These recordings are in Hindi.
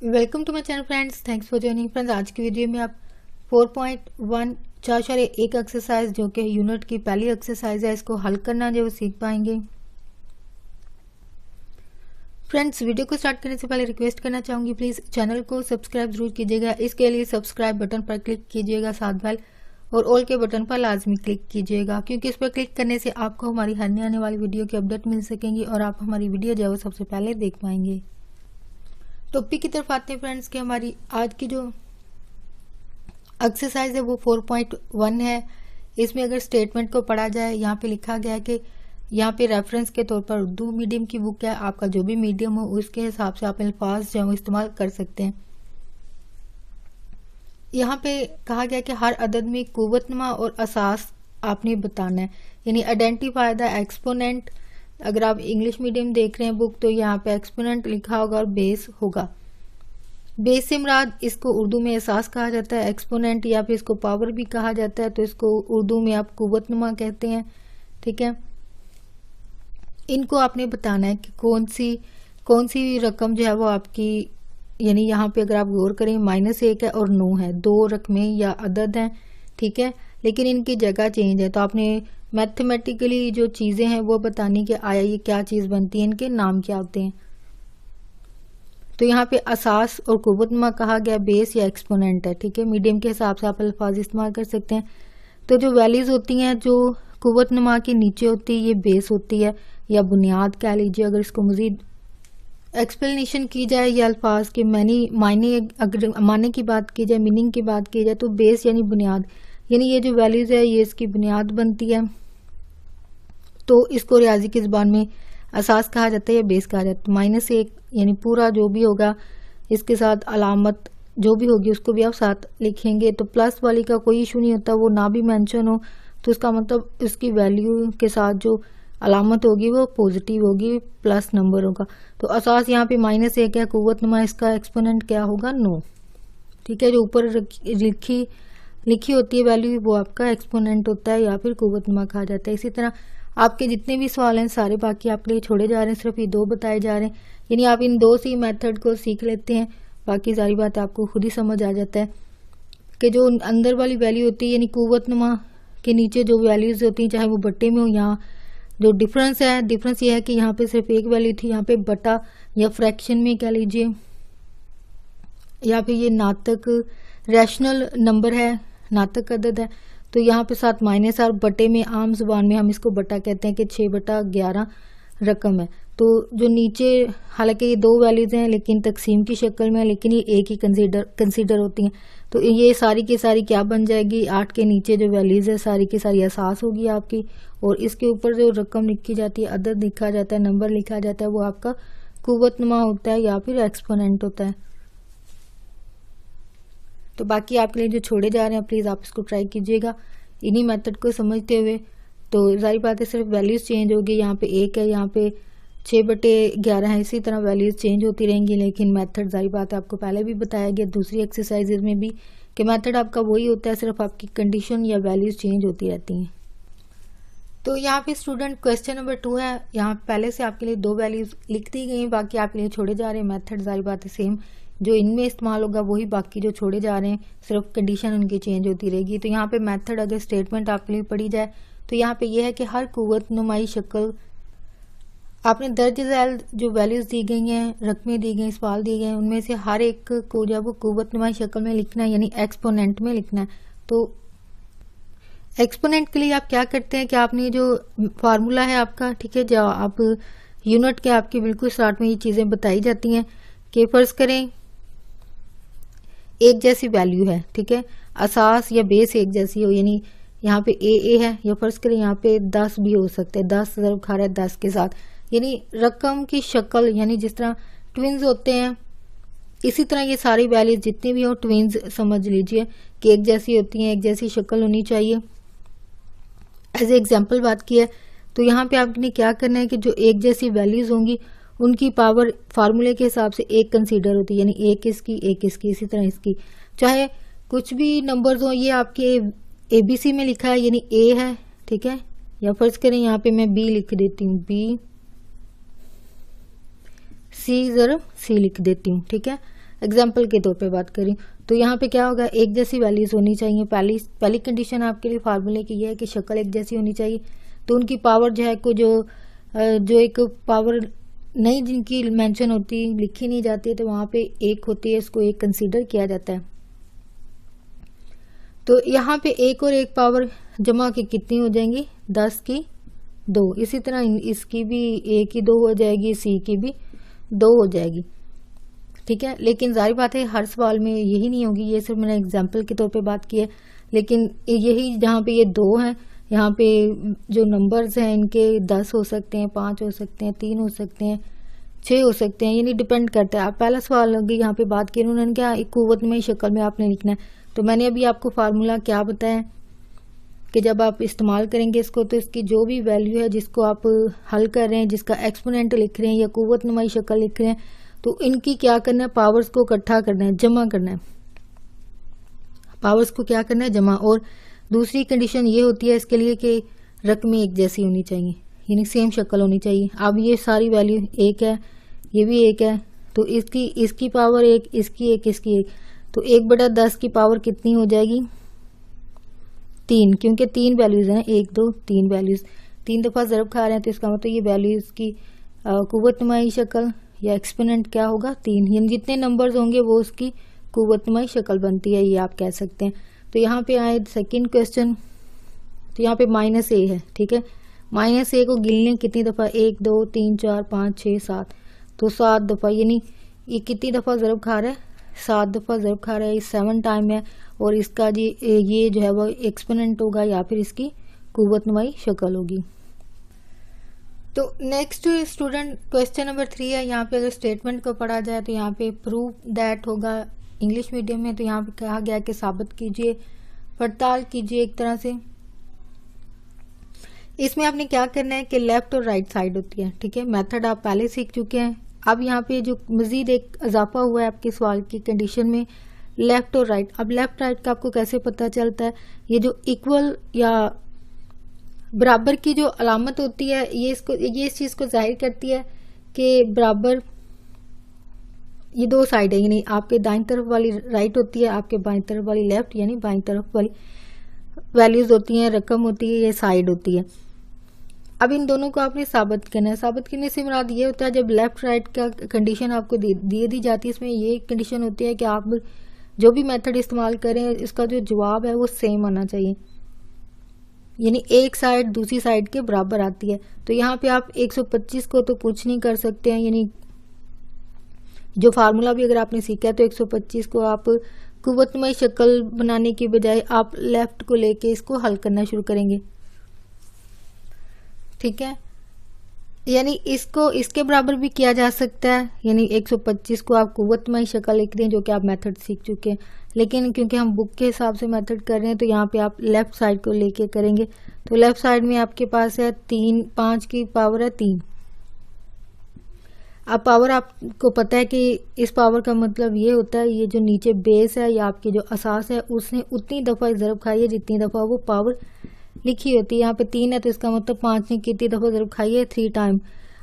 Welcome to my channel friends, thanks for joining friends. आज की वीडियो में आप 4.1 4.1 एक्सरसाइज जो कि यूनिट की पहली एक्सरसाइज है, इसको हल करना जो सीख पाएंगे। फ्रेंड्स, वीडियो को स्टार्ट करने से पहले रिक्वेस्ट करना चाहूंगी, प्लीज चैनल को सब्सक्राइब जरूर कीजिएगा। इसके लिए सब्सक्राइब बटन पर क्लिक कीजिएगा, साथ बेल और ऑल के बटन पर लाजमी क्लिक कीजिएगा, क्योंकि इस पर क्लिक करने से आपको हमारी हर आने वाली वीडियो की अपडेट मिल सकेंगी और आप हमारी वीडियो जो है वो सबसे पहले देख पाएंगे। टॉपिक की तरफ आते हैं फ्रेंड्स कि हमारी आज की जो एक्सरसाइज है वो 4.1 है। इसमें अगर स्टेटमेंट को पढ़ा जाए, यहाँ पे लिखा गया है कि यहाँ पे रेफरेंस के तौर पर उर्दू मीडियम की बुक है। आपका जो भी मीडियम हो उसके हिसाब से आप अल्फाज जो है इस्तेमाल कर सकते हैं। यहाँ पे कहा गया कि हर अदद में कुव्वतनुमा और असास आपने बताना है, यानी आइडेंटिफाई द एक्सपोनेंट। अगर आप इंग्लिश मीडियम देख रहे हैं बुक तो यहाँ पे एक्सपोनेंट लिखा होगा और बेस होगा। बेस से मुराद इसको उर्दू में एहसास कहा जाता है, एक्सपोनेंट या फिर इसको पावर भी कहा जाता है, तो इसको उर्दू में आप कुव्वतनुमा कहते हैं। ठीक है, इनको आपने बताना है कि कौन सी रकम जो है वो आपकी, यानी यहाँ पे अगर आप गौर करें -1 है और 9 है, दो रकमें या अदद हैं। ठीक है, लेकिन इनकी जगह चेंज है, तो आपने मैथमेटिकली जो चीजें हैं वो बतानी कि आया ये क्या चीज बनती है, इनके नाम क्या होते हैं। तो यहाँ पे असास और कुव्वतनुमा कहा गया बेस या एक्सपोनेंट है। ठीक है, मीडियम के हिसाब से आप अल्फाज इस्तेमाल कर सकते हैं। तो जो वैल्यूज होती हैं जो कुव्वतनुमा के नीचे होती है ये बेस होती है या बुनियाद कह लीजिए। अगर इसको मजीद एक्सप्लेनेशन की जाए या अल्फाज के मायने अगर माने की बात की जाए, मीनिंग की बात की जाए, तो बेस यानी बुनियाद, यानी ये जो वैल्यूज है ये इसकी बुनियाद बनती है। तो इसको रियाजी की जुबान में असास कहा जाता है या बेस कहा जाता है। -1 यानी पूरा जो भी होगा इसके साथ अलामत जो भी होगी उसको भी आप साथ लिखेंगे। तो प्लस वाली का कोई इशू नहीं होता, वो ना भी मेंशन हो तो इसका मतलब इसकी वैल्यू के साथ जो अलामत होगी वो पॉजिटिव होगी, प्लस नंबर होगा। तो असास यहाँ पे -1 है, कुव्वतनुमा इसका एक्सपोनेंट क्या होगा 9। ठीक है, जो ऊपर लिखी होती है वैल्यू वो आपका एक्सपोनेंट होता है या फिर कुव्वतनुमा कहा जाता है। इसी तरह आपके जितने भी सवाल हैं सारे बाकी आपके लिए छोड़े जा रहे हैं, सिर्फ ये 2 बताए जा रहे हैं, यानी आप इन 2 से मेथड को सीख लेते हैं, बाकी सारी बात आपको खुद ही समझ आ जाता है कि जो अंदर वाली वैल्यू होती है यानी कुव्वतनुमा के नीचे जो वैल्यूज होती हैं चाहे वो बट्टे में हो, यहाँ जो डिफरेंस ये है कि यहाँ पे सिर्फ एक वैल्यू थी, यहाँ पे बटा या फ्रैक्शन में कह लीजिए, या फिर ये नातक रैशनल नंबर है, नातक अदद है, तो यहाँ पे साथ माइनस और बटे में आम जुबान में हम इसको बटा कहते हैं कि 6/11 रकम है। तो जो नीचे हालांकि ये 2 वैल्यूज हैं लेकिन तकसीम की शक्ल में है, लेकिन ये एक ही कंसीडर होती हैं। तो ये सारी की सारी क्या बन जाएगी, 8 के नीचे जो वैल्यूज है सारी की सारी एहसास होगी आपकी, और इसके ऊपर जो रकम लिखी जाती है, अदद लिखा जाता है, नंबर लिखा जाता है, वो आपका कुव्वतनुमा होता है या फिर एक्सपोनेंट होता है। तो बाकी आपके लिए जो छोड़े जा रहे हैं प्लीज आप इसको ट्राई कीजिएगा इन्हीं मेथड को समझते हुए। तो जारी बात है सिर्फ वैल्यूज चेंज होगी, यहाँ पे 1 है, यहाँ पे 6/11 है, इसी तरह वैल्यूज चेंज होती रहेंगी, लेकिन मेथड जारी बात है आपको पहले भी बताया गया दूसरी एक्सरसाइजेज में भी कि मेथड आपका वही होता है, सिर्फ आपकी कंडीशन या वैल्यूज चेंज होती रहती हैं। तो यहाँ पे स्टूडेंट क्वेश्चन नंबर 2 है, यहाँ पहले से आपके लिए 2 वैल्यूज लिख दी गई, बाकी आपके लिए छोड़े जा रहे हैं। मेथड जारी बात है सेम जो इनमें इस्तेमाल होगा वही बाकी जो छोड़े जा रहे हैं, सिर्फ कंडीशन उनकी चेंज होती रहेगी। तो यहाँ पे मेथड अगर स्टेटमेंट आपके लिए पढ़ी जाए तो यहाँ पे यह है कि हर कुव्वतनुमाई शक्ल आपने दर्ज झैल जो वैल्यूज दी गई हैं, रकमें दी गई, सवाल दिए गए, उनमें से हर एक को जब वो कुव्वतनुमाई शक्ल में लिखना है यानी एक्सपोनेंट में लिखना है। तो एक्सपोनेंट के लिए आप क्या करते हैं कि आपने जो फार्मूला है आपका, ठीक है, जो आप यूनिट के आपके बिल्कुल स्टार्ट में ये चीजें बताई जाती हैं कि फर्ज करें एक जैसी वैल्यू है, ठीक है, असास या बेस एक जैसी हो, यानी यहाँ पे ए है, या फर्ज करें यहाँ पे 10 भी हो सकते हैं, 10 ज़रूर खा रहा है 10 के साथ, यानी रकम की शक्ल, यानी जिस तरह ट्विन्स होते हैं इसी तरह ये सारी वैल्यूज जितनी भी हो ट्विन्स समझ लीजिए कि एक जैसी होती हैं, एक जैसी शक्ल होनी चाहिए। एज ए एग्जाम्पल बात की है तो यहाँ पे आपने क्या करना है कि जो एक जैसी वैल्यूज होंगी उनकी पावर फार्मूले के हिसाब से 1 कंसीडर होती है, यानी एक इसकी, इसी तरह इसकी, चाहे कुछ भी नंबर्स हो। ये आपके ABC में लिखा है यानी A है, ठीक है, या फर्ज करें यहाँ पे मैं B लिख देती हूँ, B सी ज़रब सी लिख देती हूँ, ठीक है, एग्जाम्पल के तौर पे बात करें। तो यहाँ पे क्या होगा, एक जैसी वैल्यूज होनी चाहिए। पहली कंडीशन आपके लिए फार्मूले की है कि शक्ल एक जैसी होनी चाहिए। तो उनकी पावर जो है को जो एक पावर नहीं जिनकी मेंशन होती, लिखी नहीं जाती, तो वहाँ पे एक होती है, इसको एक कंसीडर किया जाता है। तो यहाँ पे एक और एक पावर जमा की कितनी हो जाएंगी, 10 की 2। इसी तरह इसकी भी ए की 2 हो जाएगी, सी की भी 2 हो जाएगी, ठीक है। लेकिन जाहिर बात है हर सवाल में यही नहीं होगी, ये सिर्फ मैंने एग्जाम्पल के तौर पे बात की है। लेकिन यही जहाँ पे ये 2 हैं, यहाँ पे जो नंबर्स हैं इनके 10 हो सकते हैं, 5 हो सकते हैं, 3 हो सकते हैं, 6 हो सकते हैं, यानी डिपेंड करता है। आप पहला सवाल होगी यहाँ पे बात की उन्होंने क्या, एक कुव्वतमयी शक्ल में आपने लिखना है। तो मैंने अभी आपको फार्मूला क्या बताया कि जब आप इस्तेमाल करेंगे इसको, तो इसकी जो भी वैल्यू है जिसको आप हल कर रहे हैं, जिसका एक्सपोनेंट लिख रहे हैं या कुव्वतनुमाई शक्ल लिख रहे हैं, तो इनकी क्या करना है, पावर्स को इकट्ठा करना है, जमा करना है। पावर्स को क्या करना है, जमा। और दूसरी कंडीशन ये होती है इसके लिए कि रकमें एक जैसी होनी चाहिए, यानी सेम शक्ल होनी चाहिए। अब ये सारी वैल्यू एक है, ये भी एक है, तो इसकी पावर एक, इसकी एक, इसकी एक, तो 1/10 की पावर कितनी हो जाएगी, 3, क्योंकि 3 वैल्यूज हैं, 1 2 3 वैल्यूज, 3 दफा ज़रब खा रहे हैं, तो इसका मतलब ये वैल्यूज की कुव्वतनुमाई शक्ल या एक्सपोनेंट क्या होगा, 3। यानी जितने नंबर्स होंगे वो उसकी कुव्वतनुमाई शक्ल बनती है, ये आप कह सकते हैं। तो यहाँ पे आए सेकंड क्वेश्चन, तो यहाँ पे -a है, ठीक है। -a को गिनने कितनी दफा, 1 2 3 4 5 6 7, तो 7 दफा, यानी ये कितनी दफा ज़रब खा रहा है, 7 दफा ज़रब खा रहा है, 7 टाइम है। और इसका जी ये जो है वो एक्सपोनेंट होगा या फिर इसकी कुव्वतनुमाई शक्ल होगी। तो नेक्स्ट स्टूडेंट क्वेश्चन नंबर 3 है। यहाँ पे अगर स्टेटमेंट को पढ़ा जाए तो यहाँ पे प्रूव दैट होगा इंग्लिश मीडियम में, तो यहाँ पे कहा गया कि साबित कीजिए, पड़ताल कीजिए एक तरह से। इसमें आपने क्या करना है कि लेफ्ट और राइट साइड होती है, ठीक है। मेथड आप पहले सीख चुके हैं। अब यहाँ पे जो मजीद एक इजाफा हुआ है आपके सवाल की कंडीशन में, लेफ्ट और राइट। अब लेफ्ट राइट का आपको कैसे पता चलता है, ये जो इक्वल या बराबर की जो अलामत होती है, ये इस चीज को जाहिर करती है कि बराबर ये 2 साइड है, यानी आपके दाईं तरफ वाली राइट होती है, आपके बाईं तरफ वाली लेफ्ट, यानी बाईं तरफ वाली वैल्यूज होती हैं, रकम होती है, ये साइड होती है। अब इन दोनों को आपने साबित करना है। साबित करने से मुराद ये होता है जब लेफ्ट राइट का कंडीशन आपको दी जाती है, इसमें ये कंडीशन होती है कि आप जो भी मेथड इस्तेमाल करें इसका जो जवाब है वो सेम आना चाहिए, यानी एक साइड दूसरी साइड के बराबर आती है। तो यहाँ पे आप 125 को तो कुछ नहीं कर सकते हैं, यानी जो फार्मूला भी अगर आपने सीखा है तो 125 को आप कुव्वतनुमाई शक्ल बनाने की बजाय आप लेफ्ट को लेके इसको हल करना शुरू करेंगे, ठीक है। यानी इसको इसके बराबर भी किया जा सकता है, यानी 125 को आप कुव्वतनुमाई शक्ल लिख रहे हैं जो कि आप मेथड सीख चुके हैं। लेकिन क्योंकि हम बुक के हिसाब से मेथड कर रहे हैं तो यहाँ पे आप लेफ्ट साइड को लेके करेंगे। तो लेफ्ट साइड में आपके पास है 3, 5 की पावर है 3। अब पावर आपको पता है कि इस पावर का मतलब ये होता है, ये जो नीचे बेस है या आपकी जो असास है उसने उतनी दफा ज़रब खाई है जितनी दफा वो पावर लिखी होती है। यहाँ पे 3 है तो इसका मतलब 5 ने कितनी दफा ज़रब खाई है, 3 टाइम।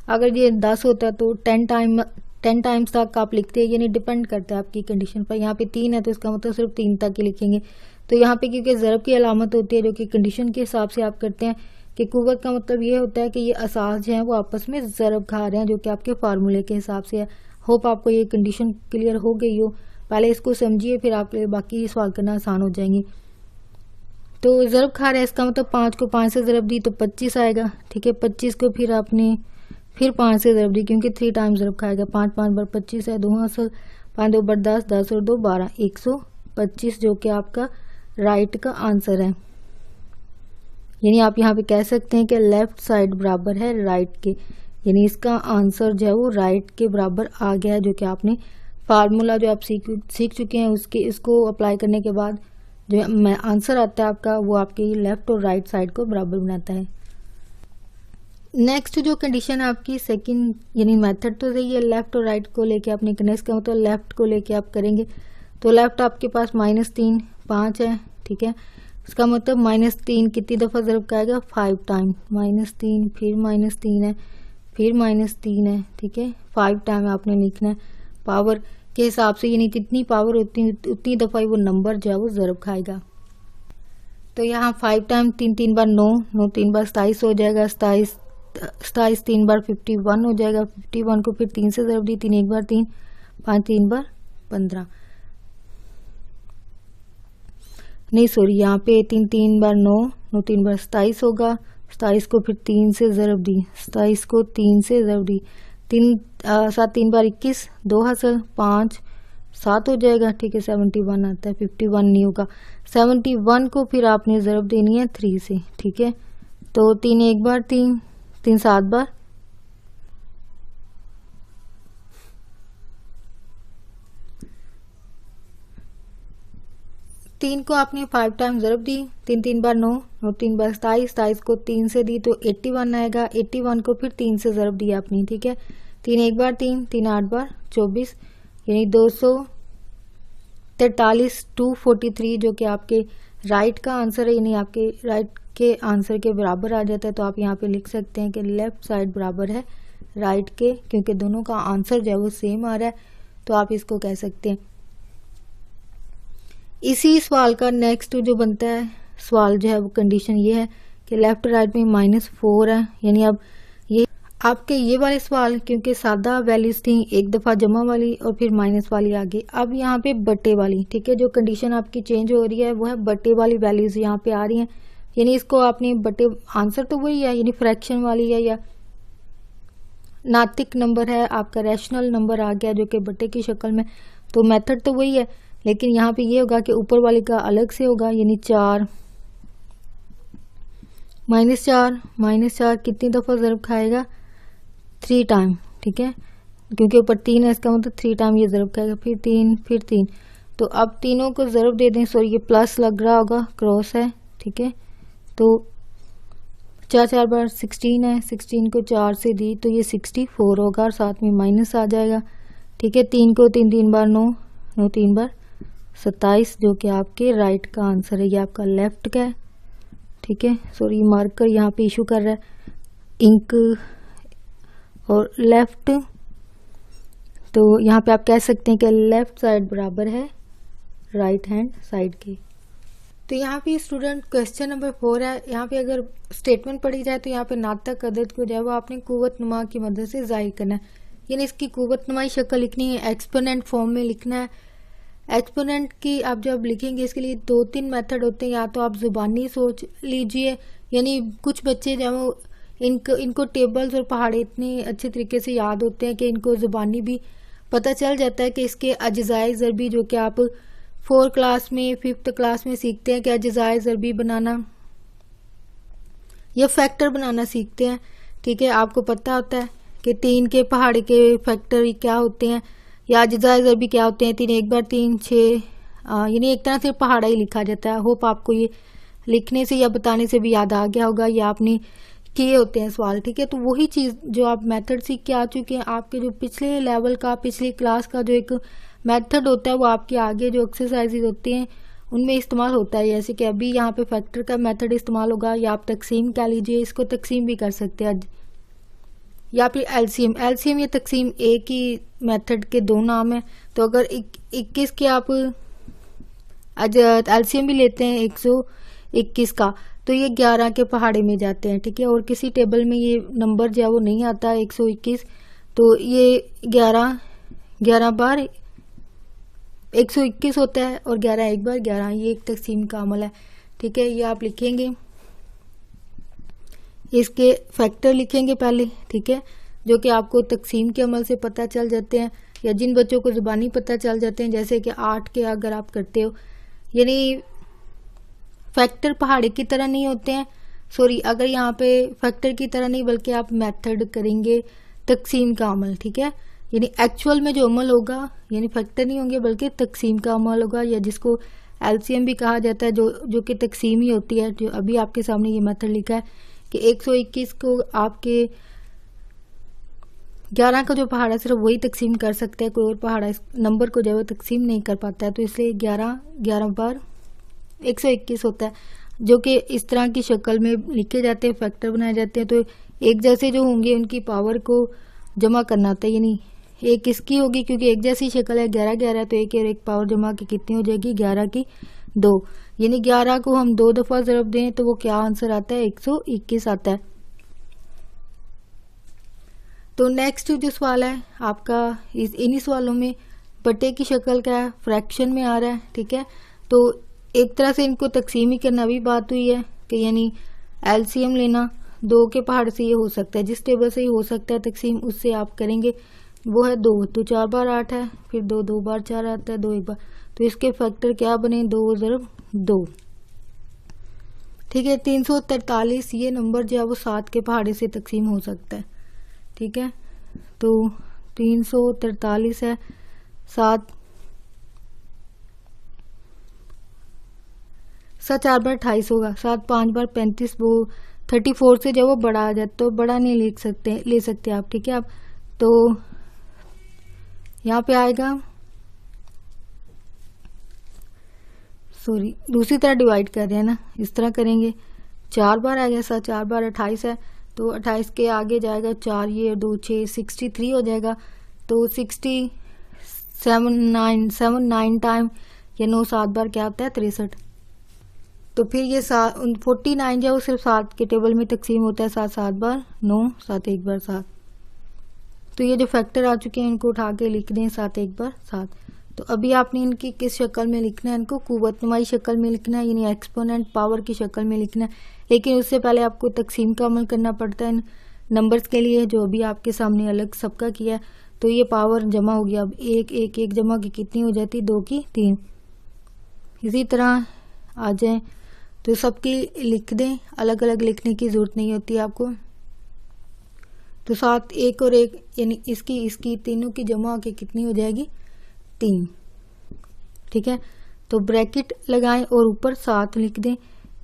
अगर ये 10 होता तो 10 टाइम्स तक आप लिखते हैं, यानी डिपेंड करता है आपकी कंडीशन पर। यहाँ पे 3 है तो इसका मतलब सिर्फ 3 तक ही लिखेंगे। तो यहाँ पे क्योंकि ज़रब की अलामत होती है जो कि कंडीशन के हिसाब से आप करते हैं कि कुव्वत का मतलब ये होता है कि ये असास जो है वो आपस में ज़रब खा रहे हैं, जो कि आपके फार्मूले के हिसाब से है। होप आपको ये कंडीशन क्लियर हो गई हो। पहले इसको समझिए, फिर आपके बाकी सवाल करना आसान हो जाएंगे। तो ज़रब खा रहे हैं इसका मतलब 5 को 5 से ज़रब दी तो 25 आएगा, ठीक है। 25 को फिर आपने फिर 5 से ज़रब दी क्योंकि 3 टाइम ज़रब खाएगा। 5 5 बार 25 है, 2 हासिल, 5 2 बार 10, 10 और 2 12, 125 जो कि आपका राइट का आंसर है। यानी आप यहाँ पे कह सकते हैं कि लेफ्ट साइड बराबर है राइट के, यानी इसका आंसर जो है वो राइट के बराबर आ गया है, जो कि आपने फार्मूला जो आप सीख चुके हैं उसके इसको अप्लाई करने के बाद जो आंसर आता है आपका वो आपकी लेफ्ट और राइट साइड को बराबर बनाता है। नेक्स्ट जो कंडीशन है आपकी सेकंड, यानी मेथड तो सही है, लेफ्ट और राइट को लेके आपने कनेक्ट का मतलब लेफ्ट को लेके आप करेंगे। तो लेफ्ट आपके पास -3 5 है, ठीक है। इसका मतलब -3 कितनी दफा ज़रब खाएगा, 5 टाइम। -3 फिर -3 है, फिर -3 है, ठीक है। 5 टाइम आपने लिखना है पावर के हिसाब से, यानी जितनी पावर होती है उतनी दफ़ा ही वो नंबर जो है वो ज़रब खाएगा। तो यहाँ 5 टाइम 3 बार 9, 9 3 बार 27 हो जाएगा, 27 3 बार 51 हो जाएगा, 51 को फिर 3 से ज़रब दी, 3 1 बार 3, 5 3 बार 15, नहीं सॉरी यहाँ पे 3 3 बार 9, 9 3 बार 27 होगा, 27 को फिर 3 से ज़रब दी, 27 को 3 से ज़रब दी, 7 3 बार 21, 2 हासिल, 5 7 हो जाएगा, ठीक है। 71 आता है, 51 नहीं होगा। 71 को फिर आपने ज़रब देनी है 3 से, ठीक है। तो 3 1 बार 3, 3 7 बार 3 को आपने 5 टाइम ज़रब दी, 3 3 बार 9, 9 3 बार 27, 27 को 3 से दी तो 81 आएगा, 81 को फिर 3 से ज़रब दिया आपने, ठीक है। 3 1 बार 3, 3 8 बार 24, यानी 243 243 जो कि आपके राइट का आंसर है, यानी आपके राइट के आंसर के बराबर आ जाता है। तो आप यहाँ पे लिख सकते हैं कि लेफ्ट साइड बराबर है राइट के, क्योंकि दोनों का आंसर जो है वो सेम आ रहा है, तो आप इसको कह सकते हैं। इसी सवाल का नेक्स्ट जो बनता है सवाल जो है वो कंडीशन ये है कि लेफ्ट राइट में -4 है, यानी अब ये आपके ये वाले सवाल क्योंकि सादा वैल्यूज थी, एक दफ़ा जमा वाली और फिर माइनस वाली आगे, अब यहाँ पे बटे वाली, ठीक है। जो कंडीशन आपकी चेंज हो रही है वो है बटे वाली वैल्यूज यहाँ पे आ रही हैं, यानी इसको आपने बटे, आंसर तो वही है, यानी फ्रैक्शन वाली है या नातिक नंबर है, आपका रैशनल नंबर आ गया जो कि बटे की शक्ल में, तो मेथड तो वही है, लेकिन यहाँ पे ये होगा कि ऊपर वाले का अलग से होगा, यानी 4 -4 कितनी दफ़ा ज़रब खाएगा, 3 टाइम, ठीक है, क्योंकि ऊपर 3 है, इसका मतलब 3 टाइम ये ज़रब खाएगा, फिर 3 फिर 3। तो अब तीनों को ज़रब दे दें, सॉरी ये प्लस लग रहा होगा, क्रॉस है, ठीक है। तो 4 4 बार 16 है, 16 को 4 से दी तो ये 64 होगा और साथ में माइनस आ जाएगा, ठीक है। 3 को 3 3 बार 9, 9 3 बार 27 जो कि आपके राइट का आंसर है, ये आपका लेफ्ट का है, ठीक है। सॉरी मार्कर यहाँ पे इशू कर रहा है, इंक और लेफ्ट, तो यहाँ पे आप कह सकते हैं कि लेफ्ट साइड बराबर है राइट हैंड साइड के। तो यहाँ पे स्टूडेंट क्वेश्चन नंबर 4 है, यहाँ पे अगर स्टेटमेंट पढ़ी जाए तो यहाँ पे नातक अदद को जो है वो आपने कुव्वत नुमा की मदद से जाहिर करना है, यानी इसकी कुव्वत नुमाई शक्ल लिखनी है, एक्सपोनेंट फॉर्म में लिखना है। एक्सपोनेंट की आप जब लिखेंगे इसके लिए 2-3 मेथड होते हैं, या तो आप जुबानी सोच लीजिए, यानी कुछ बच्चे जो इनको टेबल्स और पहाड़े इतने अच्छे तरीके से याद होते हैं कि इनको जुबानी भी पता चल जाता है कि इसके अज्जाए ज़रबी जो कि आप 4 क्लास में 5th क्लास में सीखते हैं कि अज्जाए ज़रबी बनाना या फैक्टर बनाना सीखते हैं, ठीक है। आपको पता होता है कि 3 के पहाड़े के फैक्टर क्या होते हैं या अज्जाए ज़रबी क्या होते हैं, 3 1 बार 3 6, यानी एक तरह से पहाड़ा ही लिखा जाता है। होप आपको ये लिखने से या बताने से भी याद आ गया होगा, या आपने किए होते हैं सवाल, ठीक है। तो वही चीज़ जो आप मेथड सीख के आ चुके हैं, आपके जो पिछले लेवल का पिछली क्लास का जो एक मेथड होता है वो आपके आगे जो एक्सरसाइजेज होते हैं उनमें इस्तेमाल होता है। जैसे कि अभी यहाँ पे फैक्टर का मेथड इस्तेमाल होगा, या आप तकसीम कह लीजिए, इसको तकसीम भी कर सकते हैं, या फिर एलसीएम या तकसीम एक ही मेथड के 2 नाम है। तो अगर 21 के आप एलसीएम भी लेते हैं 121 का, तो ये 11 के पहाड़े में जाते हैं, ठीक है। और किसी टेबल में ये नंबर जो है वो नहीं आता 121, तो ये 11 बार 121 होता है और 11 1 बार 11, ये एक तकसीम का अमल है, ठीक है। ये आप लिखेंगे, इसके फैक्टर लिखेंगे पहले, ठीक है, जो कि आपको तकसीम के अमल से पता चल जाते हैं, या जिन बच्चों को जुबानी पता चल जाते हैं, जैसे कि 8 के अगर आप करते हो, यानी फैक्टर पहाड़े की तरह नहीं होते हैं, सॉरी अगर यहाँ पे फैक्टर की तरह नहीं बल्कि आप मेथड करेंगे तकसीम का अमल, ठीक है। यानी एक्चुअल में जो अमल होगा यानी फैक्टर नहीं होंगे बल्कि तकसीम का अमल होगा, या जिसको एलसीएम भी कहा जाता है, जो कि तकसीम ही होती है। जो अभी आपके सामने ये मेथड लिखा है कि 121 को आपके 11 का जो पहाड़ा सिर्फ वही तकसीम कर सकता है, कोई और पहाड़ा इस नंबर को जो है तकसीम नहीं कर पाता है, तो इसलिए 11 बार 121 होता है, जो कि इस तरह की शक्ल में लिखे जाते हैं, फैक्टर बनाए जाते हैं। तो एक जैसे जो होंगे उनकी पावर को जमा करना होता है, यानी एक किसकी होगी, क्योंकि एक जैसी शक्ल है 11 11, तो एक और एक पावर जमा के कितनी हो जाएगी 11 की 2, यानी 11 को हम 2 दफा ज़रब दें तो वो क्या आंसर आता है 121 आता है। तो नेक्स्ट जो सवाल है आपका इन्हीं सवालों में बटे की शक्ल का है, फ्रैक्शन में आ रहा है, ठीक है। तो एक तरह से इनको तकसीम ही करना भी बात हुई है कि यानी एलसीएम लेना 2 के पहाड़ से ये हो सकता है, जिस टेबल से ही हो सकता है तकसीम उससे आप करेंगे, वो है 2, तो 4 बार 8 है, फिर 2 2 बार 4 आता है, 2 1 बार, तो इसके फैक्टर क्या बने 2 ज़रब 2, ठीक है। 343 ये नंबर जो है वो 7 के पहाड़े से तकसीम हो सकता है, ठीक है। तो 343 है 7 4 बार 28 होगा, 7 5 बार 35, वो 34 से जब वो बड़ा आ जाए तो बड़ा नहीं ले सकते आप, ठीक है। आप तो यहाँ पे आएगा, सॉरी दूसरी तरह डिवाइड कर रहे हैं ना, इस तरह करेंगे, 4 बार आ गया 7 4 बार 28 है, तो 28 के आगे जाएगा 4 ये 2 6 63 हो जाएगा, तो 9 टाइम ये 9 7 बार क्या होता है 63, तो फिर ये 49 जो सिर्फ 7 के टेबल में तकसीम होता है, 7 7 बार 9 7 1 बार 7, तो ये जो फैक्टर आ चुके हैं इनको उठा के लिख दें 7 1 बार 7। तो अभी आपने इनकी किस शक्ल में लिखना है, इनको कुव्वतनुमाई शक्ल में लिखना है, यानी एक्सपोनेंट पावर की शक्ल में लिखना है, लेकिन उससे पहले आपको तकसीम का अमल करना पड़ता है नंबर्स के लिए, जो अभी आपके सामने अलग सबका किया है। तो ये पावर जमा हो गया, अब 1 1 1 जमा की कितनी हो जाती 2 की 3, इसी तरह आ जाए तो सबकी लिख दें, अलग अलग लिखने की जरूरत नहीं होती आपको। तो 7 1 और 1 यानी इसकी तीनों की जमा होके कितनी हो जाएगी 3, ठीक है। तो ब्रैकेट लगाएं और ऊपर 7 लिख दें,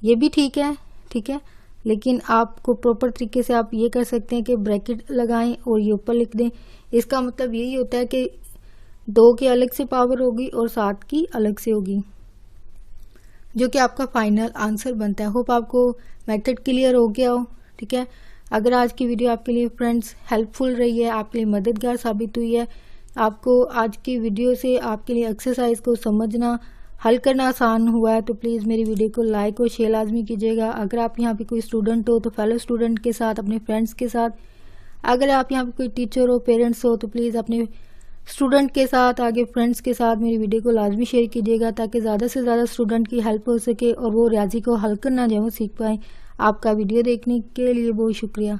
ये भी ठीक है, ठीक है, लेकिन आपको प्रॉपर तरीके से आप ये कर सकते हैं कि ब्रैकेट लगाएं और ये ऊपर लिख दें। इसका मतलब यही होता है कि 2 के अलग से पावर होगी और 7 की अलग से होगी, जो कि आपका फाइनल आंसर बनता है। होप आपको मेथड क्लियर हो गया हो, ठीक है। अगर आज की वीडियो आपके लिए फ्रेंड्स हेल्पफुल रही है, आपके लिए मददगार साबित हुई है, आपको आज की वीडियो से आपके लिए एक्सरसाइज को समझना हल करना आसान हुआ है, तो प्लीज़ मेरी वीडियो को लाइक और शेयर लाजमी कीजिएगा। अगर आप यहाँ पे कोई स्टूडेंट हो तो फेलो स्टूडेंट के साथ, अपने फ्रेंड्स के साथ, अगर आप यहाँ पे कोई टीचर हो पेरेंट्स हो तो प्लीज़ अपने स्टूडेंट के साथ, आगे फ्रेंड्स के साथ मेरी वीडियो को लाजमी शेयर कीजिएगा, ताकि ज़्यादा से ज़्यादा स्टूडेंट की हेल्प हो सके और वो रियाजी को हल करना जो है वो सीख पाएँ। आपका वीडियो देखने के लिए बहुत शुक्रिया।